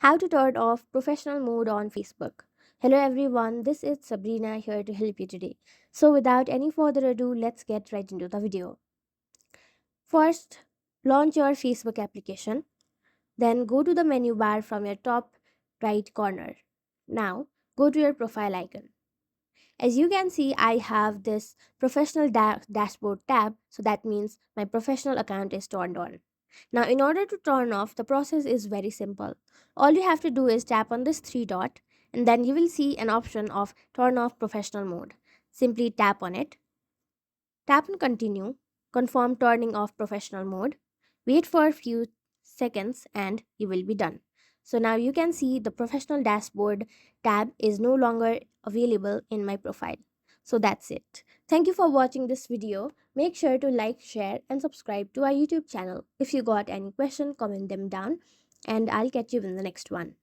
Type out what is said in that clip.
How to turn off professional mode on Facebook. Hello everyone, this is Sabrina here to help you today. So without any further ado, let's get right into the video. First, launch your Facebook application. Then go to the menu bar from your top right corner. Now, go to your profile icon. As you can see, I have this professional dashboard tab, so that means my professional account is turned on. Now, in order to turn off, the process is very simple. All you have to do is tap on this three dot, and then you will see an option of turn off professional mode. Simply tap on it, tap on continue, confirm turning off professional mode, wait for a few seconds, and you will be done. So now you can see the professional dashboard tab is no longer available in my profile. So that's it. Thank you for watching this video. Make sure to like, share, and subscribe to our YouTube channel. If you got any question, comment them down, and I'll catch you in the next one.